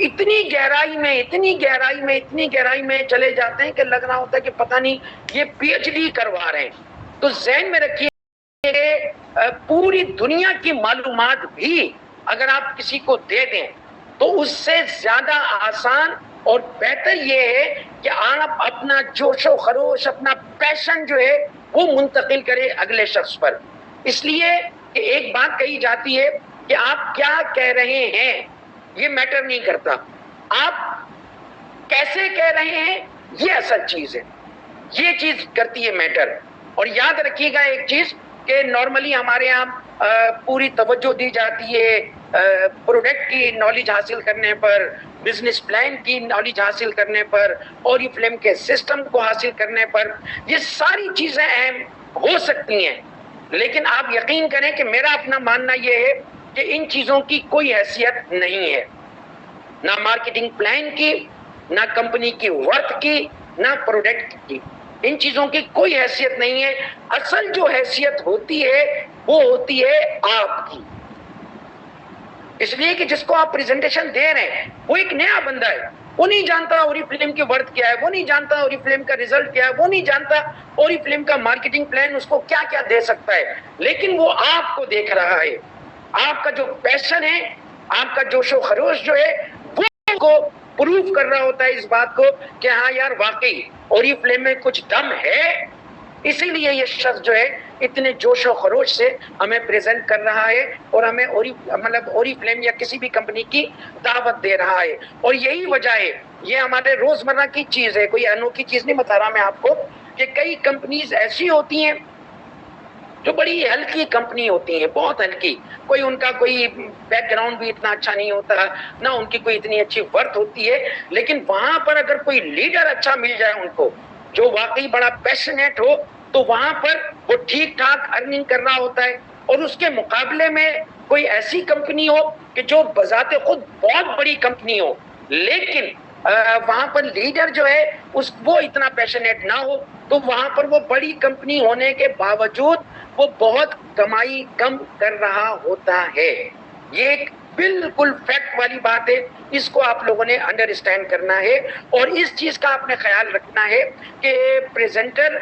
اتنی گہرائی میں چلے جاتے ہیں کہ لگ رہا ہوتا ہے کہ پتہ نہیں یہ پی ایچ ڈی کروا رہے ہیں. تو ذہن میں رکھیے کہ پوری دنیا کی معلومات بھی اگر آپ کسی کو دے دیں تو اس سے زیادہ آسان اور بہتر یہ ہے کہ آپ اپنا جوش و خروش، اپنا پیشن جو ہے وہ منتقل کریں اگلے شخص پر. اس لیے کہ ایک بات کہی جاتی ہے کہ آپ کیا کہہ رہے ہیں یہ میٹر نہیں کرتا، آپ کیسے کہہ رہے ہیں یہ اصل چیز ہے، یہ چیز کرتی ہے میٹر. اور یاد رکھیے گا ایک چیز کہ نارملی ہمارے یہاں پوری توجہ دی جاتی ہے پروڈکٹ کی نالج حاصل کرنے پر، بزنس پلان کی نالج حاصل کرنے پر، اور یہ فلم کے سسٹم کو حاصل کرنے پر. یہ ساری چیزیں اہم ہو سکتی ہیں، لیکن آپ یقین کریں کہ میرا اپنا ماننا یہ ہے کہ ان چیزوں کی کوئی حیثیت نہیں ہے، نہ مارکیٹنگ پلان کی، نہ کمپنی کی ورتھ کی، نہ پروڈکٹ کی. ان چیزوں کی کوئی حیثیت نہیں ہے. اصل جو حیثیت ہوتی ہے وہ ہوتی ہے آپ کی. اس لیے کہ جس کو آپ پریزنٹیشن دے رہے ہیں وہ ایک نیا بندہ ہے، وہ نہیں جانتا اوری فلم کی ورتھ کیا ہے، وہ نہیں جانتا اوری فلم کا ریزلٹ کیا ہے، وہ نہیں جانتا اوری فلم کا مارکیٹنگ پلان اس کو کیا کیا دے سکتا ہے. لیکن وہ آپ کو دیکھ رہا ہے، آپ کا جو پیشن ہے، آپ کا جوش و خروش جو ہے وہ کو پروف کر رہا ہوتا ہے اس بات کو کہ ہاں یار واقعی اوری فلم میں کچھ دم ہے. اسی لیے یہ شخص جو ہے اتنے جوش و خروش سے ہمیں پریزنٹ کر رہا ہے اور ہمیں اوری فلم یا کسی بھی کمپنی کی دعوت دے رہا ہے. اور یہی وجہ ہے، یہ ہمارے روزمرہ کی چیز ہے، کوئی انوکھی چیز نہیں بتا رہا میں آپ کو، کہ کئی کمپنیز ایسی ہوتی ہیں جو بڑی ہلکی کمپنی ہوتی ہیں، بہت ہلکی، کوئی ان کا کوئی بیک گراؤنڈ بھی اتنا اچھا نہیں ہوتا، نہ ان کی کوئی اتنی اچھی ورتھ ہوتی ہے، لیکن وہاں پر اگر کوئی لیڈر اچھا مل جائے ان کو جو واقعی بڑا پیشنیٹ ہو تو وہاں پر وہ ٹھیک ٹھاک ارننگ کر رہا ہوتا ہے. اور اس کے مقابلے میں کوئی ایسی کمپنی ہو کہ جو بذات خود بہت بڑی کمپنی ہو لیکن وہاں پر لیڈر جو ہے وہ اتنا پیشنیٹ نہ ہو تو وہاں پر وہ بڑی کمپنی ہونے کے باوجود وہ بہت کمائی کم کر رہا ہوتا ہے. یہ ایک بالکل فیکٹ والی بات ہے، اس کو آپ لوگوں نے انڈرسٹینڈ کرنا ہے. اور اس چیز کا آپ نے خیال رکھنا ہے کہ پریزنٹر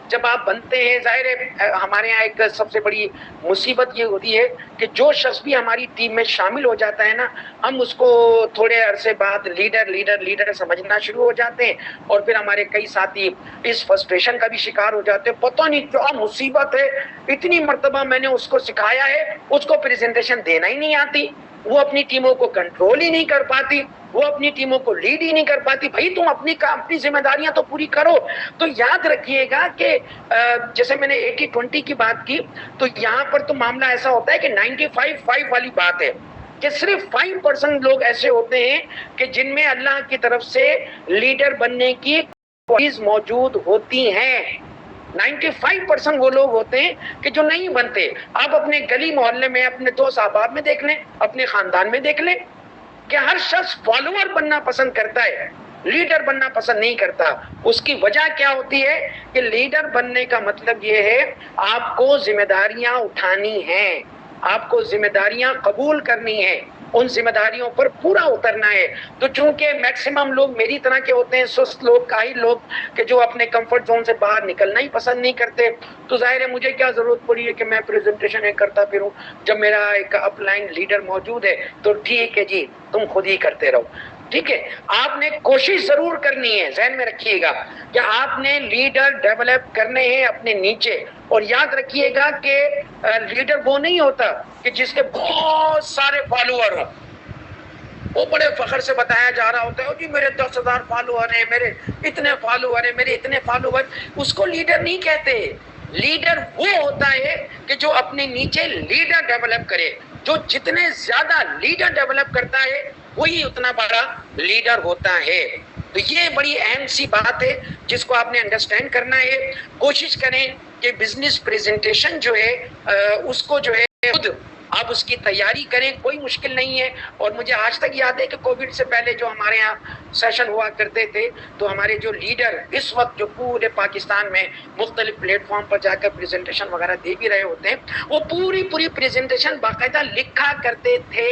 جب آپ بنتے ہیں، ظاہر ہے ہمارے یہاں ایک سب سے بڑی مصیبت یہ ہوتی ہے کہ جو شخص بھی ہماری ٹیم میں شامل ہو جاتا ہے نا، ہم اس کو تھوڑے عرصے بعد لیڈر سمجھنا شروع ہو جاتے ہیں. اور پھر ہمارے کئی ساتھی اس فرسٹریشن کا بھی شکار ہو جاتے ہیں، پتہ نہیں کیا مصیبت ہے، اتنی مرتبہ میں نے اس کو سکھایا ہے، اس کو پریزنٹیشن دینا ہی نہیں آتی، وہ اپنی ٹیموں کو کنٹرول ہی نہیں کر پاتی، وہ اپنی ٹیموں کو لیڈ ہی نہیں کر پاتی. بھائی تم اپنی ذمہ داریاں تو پوری کرو. تو یاد رکھیے گا کہ جیسے میں نے 80-20 کی بات کی تو یہاں پر تو معاملہ ایسا ہوتا ہے کہ 95-5 والی بات ہے کہ صرف 5% لوگ ایسے ہوتے ہیں کہ جن میں اللہ کی طرف سے لیڈر بننے کی کوالٹیز موجود ہوتی ہیں. 95% وہ لوگ ہوتے ہیں کہ جو نہیں بنتے. آپ اپنے گلی محلے میں، اپنے دوست احباب میں دیکھ لیں، اپنے خاندان میں دیکھ لیں کہ ہر شخص فالوور بننا پسند کرتا ہے، لیڈر بننا پسند نہیں کرتا. اس کی وجہ کیا ہوتی ہے کہ لیڈر بننے کا مطلب یہ ہے آپ کو ذمہ داریاں اٹھانی ہیں، آپ کو ذمہ داریاں قبول کرنی ہیں، ان ذمہ داریوں پر پورا اترنا ہے. تو چونکہ میکسیمم لوگ میری طرح کے ہوتے ہیں، سست لوگ، کاہل لوگ کہ جو اپنے کمفرٹ زون سے باہر نکلنا ہی پسند نہیں کرتے، تو ظاہر ہے مجھے کیا ضرورت پڑی ہے کہ میں پریزنٹیشن کرتا پھروں جب میرا ایک اپ لائن لیڈر موجود ہے. تو ٹھیک ہے جی، تم خود ہی کرتے رہو. ٹھیک ہے، آپ نے کوشش ضرور کرنی ہے، ذہن میں رکھیے گا کہ آپ نے لیڈر ڈیولپ کرنے ہیں اپنے نیچے. اور یاد رکھیے گا کہ لیڈر وہ نہیں ہوتا کہ جس کے بہت سارے فالوور ہوں، وہ بڑے فخر سے بتایا جا رہا ہوتا ہے جی میرے 10,000 فالوور ہیں، میرے اتنے فالوور ہیں، میرے اتنے فالوور. اس کو لیڈر نہیں کہتے. لیڈر وہ ہوتا ہے کہ جو اپنے نیچے لیڈر ڈیولپ کرے. جو جتنے زیادہ لیڈر ڈیولپ کرتا ہے وہی اتنا بڑا لیڈر ہوتا ہے. تو یہ بڑی اہم سی بات ہے جس کو آپ نے انڈرسٹینڈ کرنا ہے. کوشش کریں کہ بزنس پریزنٹیشن جو ہے اس کو جو ہے خود آپ اس کی تیاری کریں، کوئی مشکل نہیں ہے. اور مجھے آج تک یاد ہے کہ کووڈ سے پہلے جو ہمارے یہاں سیشن ہوا کرتے تھے تو ہمارے جو لیڈر اس وقت جو پورے پاکستان میں مختلف پلیٹ فارم پر جا کر پریزنٹیشن وغیرہ دے بھی رہے ہوتے ہیں، وہ پوری پریزنٹیشن باقاعدہ لکھا کرتے تھے.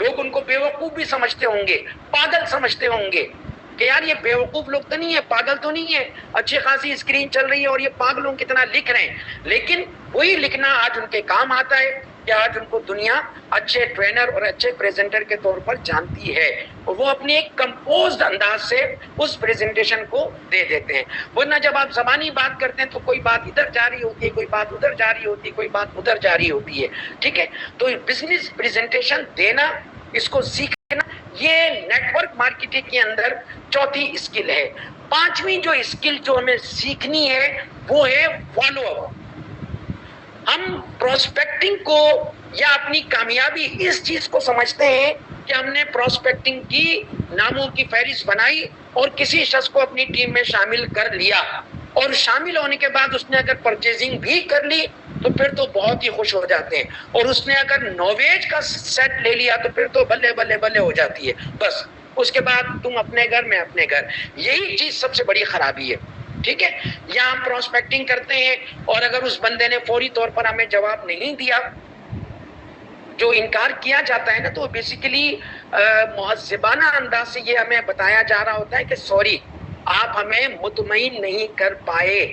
لوگ ان کو بیوقوف بھی سمجھتے ہوں گے, پاگل سمجھتے ہوں گے کہ یار یہ بیوقوف لوگ تو نہیں ہے, پاگل تو نہیں ہے, اچھی خاصی اسکرین چل رہی ہے اور یہ پاگلوں کتنا لکھ رہے ہیں. لیکن وہی لکھنا آج ان کے کام آتا ہے کہ آج ان کو دنیا اچھے ٹرینر اور اچھے پریزنٹر کے طور پر جانتی ہے, اور وہ اپنے ایک کمپوزڈ انداز سے اس پریزنٹیشن کو دے دیتے ہیں. ورنہ جب آپ زبانی بات کرتے ہیں تو کوئی بات ادھر جا رہی ہوتی ہے, کوئی بات ادھر جا رہی ہوتی ہے, کوئی بات ادھر جا رہی ہوتی ہے. ٹھیک ہے, تو بزنس پریزنٹیشن دینا, اس کو سیکھنا, یہ نیٹ ورک مارکیٹنگ کے اندر چوتھی اسکل ہے. پانچویں جو اسکل جو ہمیں سیکھنی ہے وہ ہے فالو اپ. ہم پروسپیکٹنگ کو یا اپنی کامیابی اس چیز کو سمجھتے ہیں کہ ہم نے پروسپیکٹنگ کی, ناموں کی فہرست بنائی اور کسی شخص کو اپنی ٹیم میں شامل کر لیا, اور شامل ہونے کے بعد اس نے اگر پرچیزنگ بھی کر لی تو پھر تو بہت ہی خوش ہو جاتے ہیں, اور اس نے اگر نوویج کا سیٹ لے لیا تو پھر تو بلے بلے بلے ہو جاتی ہے. بس اس کے بعد تم اپنے گھر میں اپنے گھر. یہی چیز سب سے بڑی خرابی ہے. ٹھیک ہے, یا ہم پروسپیکٹنگ کرتے ہیں اور اگر اس بندے نے فوری طور پر ہمیں جواب نہیں دیا, جو انکار کیا جاتا ہے نا, تو بیسیکلی مہذبانہ انداز سے یہ ہمیں بتایا جا رہا ہوتا ہے کہ سوری, آپ ہمیں مطمئن نہیں کر پائے.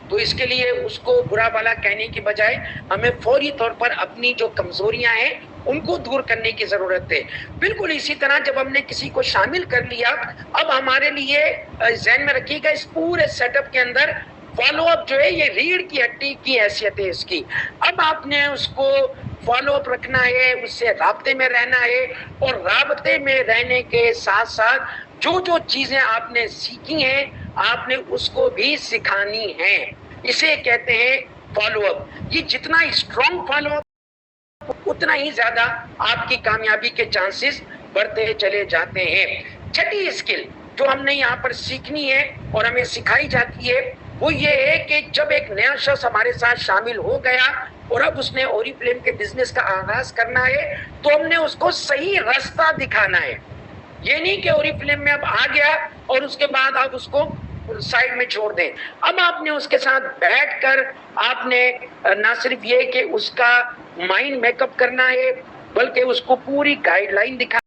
تو اس کے لیے اس کو برا بھلا کہنے کی بجائے ہمیں فوری طور پر اپنی جو کمزوریاں ہیں ان کو دور کرنے کی ضرورت ہے. بالکل اسی طرح جب ہم نے کسی کو شامل کر لیا, اب ہمارے لیے ذہن میں رکھیے گا اس پورے سیٹ اپ کے اندر فالو اپ جو ہے یہ ریڑھ کی ہڈی کی حیثیت ہے اس کی. اب آپ نے اس کو فالو اپ رکھنا ہے, اس سے رابطے میں رہنا ہے, اور رابطے میں رہنے کے ساتھ ساتھ جو جو چیزیں آپ نے سیکھی ہیں آپ نے اس کو بھی سکھانی ہے. اسے کہتے ہیں فالو اپ. یہ جتنا اسٹرانگ فالو اپ اتنا ہی زیادہ آپ کی کامیابی کے چانسز بڑھتے چلے جاتے ہیں. چھٹی اسکل جو ہم نے یہاں پر سیکھنی ہے اور ہمیں سکھائی جاتی ہے وہ یہ ہے کہ جب ایک نیا شخص ہمارے ساتھ شامل ہو گیا اور اب اس نے اوری فلیم کے بزنس کا آغاز کرنا ہے تو ہم نے اس کو صحیح راستہ دکھانا ہے. یہ نہیں کہ اوری فلیم میں اب آ گیا اور اس کے بعد آپ اس کو سائڈ میں چھوڑ دیں. اب آپ نے اس کے ساتھ بیٹھ کر آپ نے نہ صرف یہ کہ اس کا مائنڈ میک اپ کرنا ہے بلکہ اس کو پوری گائیڈ لائن دکھا.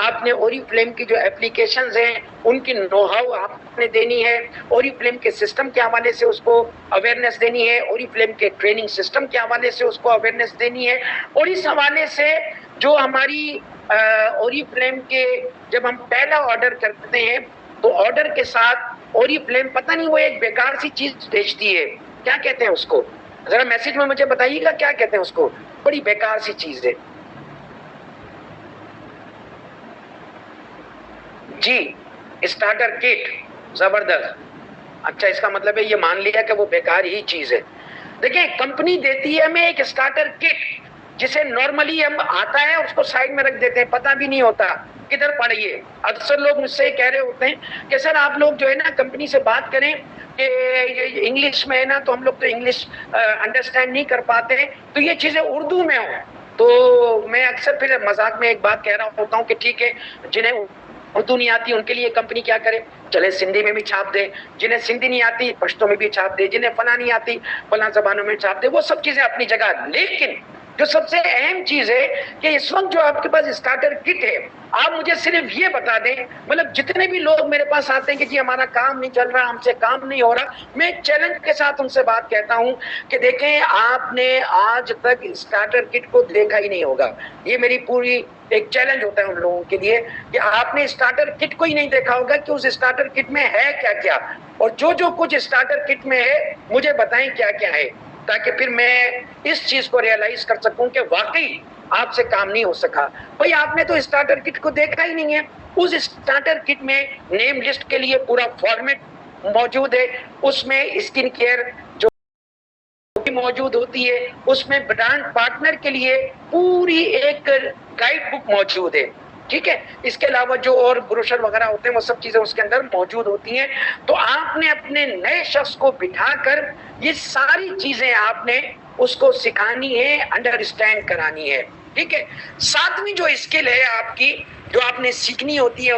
آپ نے اوری فلیم کی جو اپلیکیشنز ہیں ان کی نو ہاؤ آپ نے دینی ہے, اوری فلیم کے سسٹم کے حوالے سے اس کو اویئرنیس دینی ہے, اوری فلیم کے ٹریننگ سسٹم کے حوالے سے اس کو اویئرنیس دینی ہے. اور اس حوالے سے جو ہماری اوری فلیم کے جب ہم پہلا آرڈر کرتے ہیں تو آرڈر کے ساتھ اوری فلیم پتہ نہیں وہ ایک بیکار سی چیز بھیجتی ہے, کیا کہتے ہیں اس کو, ذرا میسج میں مجھے بتائیے گا کیا کہتے ہیں اس کو. بڑی بیکار سی چیز ہے جی, اسٹارٹر کٹ. زبردست. اچھا, اس کا مطلب ہے یہ مان لیا کہ وہ بیکار ہی چیز ہے. دیکھیں کمپنی دیتی ہے ہمیں ایک اسٹارٹر کٹ جسے نارملی ہم آتا ہے اس کو سائڈ میں رکھ دیتے ہیں, پتہ بھی نہیں ہوتا کدھر پڑھیے. اکثر لوگ مجھ سے کہہ رہے ہوتے ہیں کہ سر آپ لوگ جو ہے نا کمپنی سے بات کریں کہ انگلش میں ہے نا, تو ہم لوگ تو انگلش انڈرسٹینڈ نہیں کر پاتے ہیں, تو یہ چیزیں اردو میں ہوں. تو میں اکثر پھر مذاق میں ایک بات کہہ رہا ہوتا ہوں کہ ٹھیک ہے جنہیں اردو نہیں آتی ان کے لیے کمپنی کیا کرے, چلے سندھی میں بھی چھاپ دے, جنہیں سندھی نہیں آتی پشتو میں بھی چھاپ دے, جنہیں فلاں نہیں آتی فلاں زبانوں میں چھاپ دے. وہ سب چیزیں اپنی جگہ, لیکن جو سب سے اہم چیز ہے کہ اس وقت جو آپ کے پاس اسٹارٹر کٹ ہے آپ مجھے صرف یہ بتا دیں, مطلب جتنے بھی لوگ میرے پاس آتے ہیں کہ جی ہمارا کام نہیں چل رہا, ہم سے کام نہیں ہو رہا, میں چیلنج کے ساتھ ان سے بات کہتا ہوں کہ دیکھیں آپ نے آج تک اسٹارٹر کٹ کو دیکھا ہی نہیں ہوگا. یہ میری پوری ایک چیلنج ہوتا ہے ان لوگوں کے لیے کہ آپ نے اسٹارٹر کٹ کو ہی نہیں دیکھا ہوگا کہ اس اسٹارٹر کٹ میں ہے کیا کیا, اور جو کچھ اسٹارٹر کٹ میں ہے مجھے بتائیں کیا کیا ہے, تاکہ پھر میں اس چیز کو ریئلائز کر سکوں کہ واقعی آپ سے کام نہیں ہو سکا. بھئی آپ نے تو اسٹارٹر کٹ کو دیکھا ہی نہیں ہے. اس اسٹارٹر کٹ میں نیم لسٹ کے لیے پورا فارمیٹ موجود ہے, اس میں اسکن کیئر جو موجود ہوتی ہے, اس میں برانڈ پارٹنر کے لیے پوری ایک گائیڈ بک موجود ہے. ٹھیک ہے, اس کے علاوہ جو اور بروشر وغیرہ ہوتے ہیں وہ سب چیزیں اس کے اندر موجود ہوتی ہیں. تو آپ نے اپنے نئے شخص کو بٹھا کر یہ ساری چیزیں آپ نے اس کو سکھانی ہے, انڈرسٹینڈ کرانی ہے. ٹھیک ہے, ساتویں جو اسکل ہے آپ کی جو آپ نے سیکھنی ہوتی ہے اور